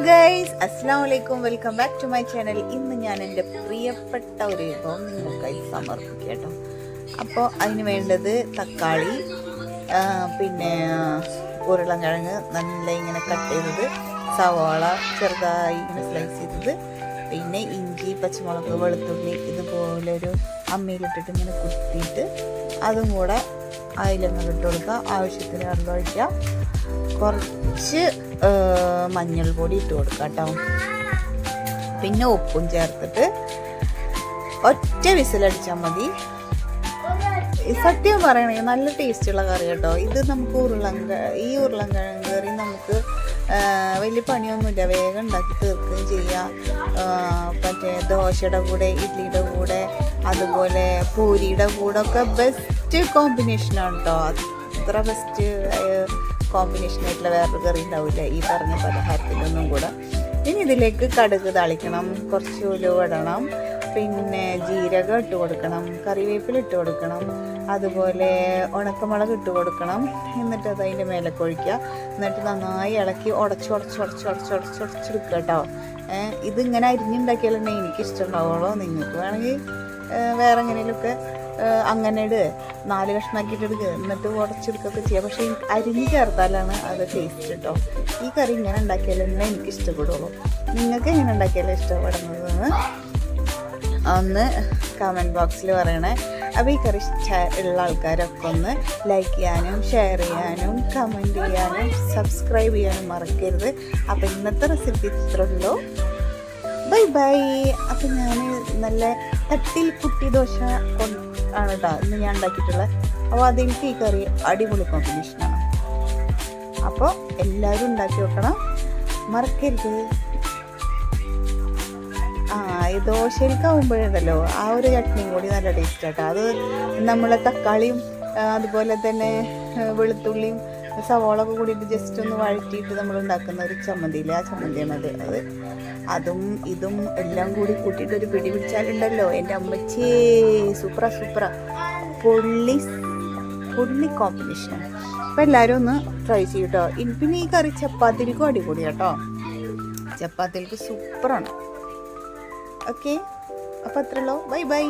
Guys, അസ്സലാമു അലൈക്കും. Welcome back to my channel. ഇന്ന് ഞാൻ എൻ്റെ പ്രിയപ്പെട്ട ഒരു വിഭവം നിങ്ങൾക്കായി സമർപ്പിക്കാം കേട്ടോ. അപ്പോൾ അതിന് വേണ്ടത് തക്കാളി, പിന്നെ ഉരുളൻകിഴങ്ങ് നല്ല ഇങ്ങനെ കട്ട് ചെയ്തത്, സവാള ചെറുതായി ഇങ്ങനെ സ്ലൈസ് ചെയ്തത്, പിന്നെ ഇഞ്ചി, പച്ചമുളക്, വെളുത്തുള്ളി ഇതുപോലെ ഒരു അമ്മയിലിട്ടിട്ട് ഇങ്ങനെ കുത്തിയിട്ട് അതും കൂടെ അതിലങ്ങനെ ഇട്ട് കൊടുക്കുക. ആവശ്യത്തിന് വെള്ളം ഒഴിക്കുക. കുറച്ച് മഞ്ഞൾ പൊടി ഇട്ട് കൊടുക്കുക കേട്ടോ. പിന്നെ ഉപ്പും ചേർത്തിട്ട് ഒറ്റ വിസിലടിച്ചാൽ മതി. സത്യം പറയണെങ്കിൽ നല്ല ടേസ്റ്റുള്ള കറി കേട്ടോ. ഇത് നമുക്ക് ഉരുളൻകിഴങ്ങ് കറി നമുക്ക് വലിയ പണിയൊന്നുമില്ല, വേഗം ഉണ്ടാക്കി തീർക്കുകയും ചെയ്യാം. മറ്റേ ദോശയുടെ കൂടെ, ഇഡ്ഡലിയുടെ കൂടെ, അതുപോലെ പൂരിയുടെ കൂടെ ഒക്കെ ബെസ്റ്റ് കോമ്പിനേഷനാണ് കേട്ടോ. അത്ര ബെസ്റ്റ് കോമ്പിനേഷനായിട്ടുള്ള വേറൊരു കറി ഉണ്ടാവില്ല ഈ പറഞ്ഞ പലഹാരത്തിലൊന്നും കൂടെ. ഇനി ഇതിലേക്ക് കടുക് താളിക്കണം, കുറച്ച് ഉലുവ ഇടണം, പിന്നെ ജീരകം ഇട്ട് കൊടുക്കണം, കറിവേപ്പില ഇട്ട് കൊടുക്കണം, അതുപോലെ ഉണക്കമുളക് ഇട്ട് കൊടുക്കണം. എന്നിട്ട് അത് അതിൻ്റെ മേലെ കൊഴിക്കുക. എന്നിട്ട് നന്നായി ഇളക്കി ഉടച്ചെടുക്കുക കേട്ടോ. ഇതിങ്ങനെ അരിഞ്ഞുണ്ടാക്കിയാലേ എനിക്കിഷ്ടമുണ്ടാവുള്ളൂ. നിങ്ങൾക്ക് വേണമെങ്കിൽ വേറെ എങ്ങനെയൊക്കെ അങ്ങനെ ഇട്, 4 കഷ്ണമാക്കിയിട്ട് എടുക്കുക, എന്നിട്ട് ഉടച്ചെടുക്കുകയൊക്കെ ചെയ്യാം. പക്ഷേ അരിഞ്ഞ് ചേർത്താലാണ് അത് ടേസ്റ്റ് കേട്ടോ. ഈ കറി ഇങ്ങനെ ഉണ്ടാക്കിയാലേ എനിക്ക് ഇഷ്ടപ്പെടുള്ളൂ. നിങ്ങൾക്ക് എങ്ങനെ ഉണ്ടാക്കിയാലും ഇഷ്ടപ്പെടുന്നതെന്ന് ഒന്ന് കമൻറ്റ് ബോക്സിൽ പറയണേ. അപ്പോൾ ഈ കറി ഉള്ള ആൾക്കാരൊക്കെ ഒന്ന് ലൈക്ക് ചെയ്യാനും ഷെയർ ചെയ്യാനും കമൻറ്റ് ചെയ്യാനും സബ്സ്ക്രൈബ് ചെയ്യാനും മറക്കരുത്. അപ്പോൾ ഇന്നത്തെ റെസിപ്പി ഇത്രയുള്ളൂ. Bye bye. അപ്പം ഞാൻ നല്ല തട്ടിൽ കുട്ടി ദോശ ആണ് കേട്ടോ ഇന്ന് ഞാൻ ഉണ്ടാക്കിയിട്ടുള്ളത്. അപ്പോൾ അതെനിക്ക് ഈ കറി അടിപൊളി കോമ്പിനേഷനാണ്. അപ്പോൾ എല്ലാവരും ഉണ്ടാക്കി വെക്കണം, മറക്കരുത്. ഈ ദോശയിലേക്കാവുമ്പോഴുണ്ടല്ലോ ആ ഒരു ചട്നിയും കൂടി നല്ല ടേസ്റ്റ് കേട്ടോ. അത് നമ്മളെ തക്കാളിയും അതുപോലെ തന്നെ വെളുത്തുള്ളിയും സവാളൊക്കെ കൂടിയിട്ട് ജസ്റ്റ് ഒന്ന് വഴറ്റിയിട്ട് നമ്മൾ ഉണ്ടാക്കുന്ന ഒരു ചമ്മന്തിയില്ലേ, ആ ചമ്മന്തിയാണത്. അതും ഇതും എല്ലാം കൂടി കൂട്ടിയിട്ട് ഒരു പിടി പിടിച്ചാലുണ്ടല്ലോ എൻ്റെ അമ്മച്ചേ, സൂപ്പറാ പൊള്ളി കോമ്പിനേഷനാണ്. അപ്പോൾ എല്ലാവരും ഒന്ന് ട്രൈ ചെയ്യും കേട്ടോ. പിന്നെ ഈ കറി ചപ്പാത്തിക്കും അടിപൊളി കേട്ടോ. ചപ്പാത്തിക്ക് സൂപ്പറാണ്. ഓക്കെ, അപ്പോൾ അത്രയുള്ളൂ. Bye bye.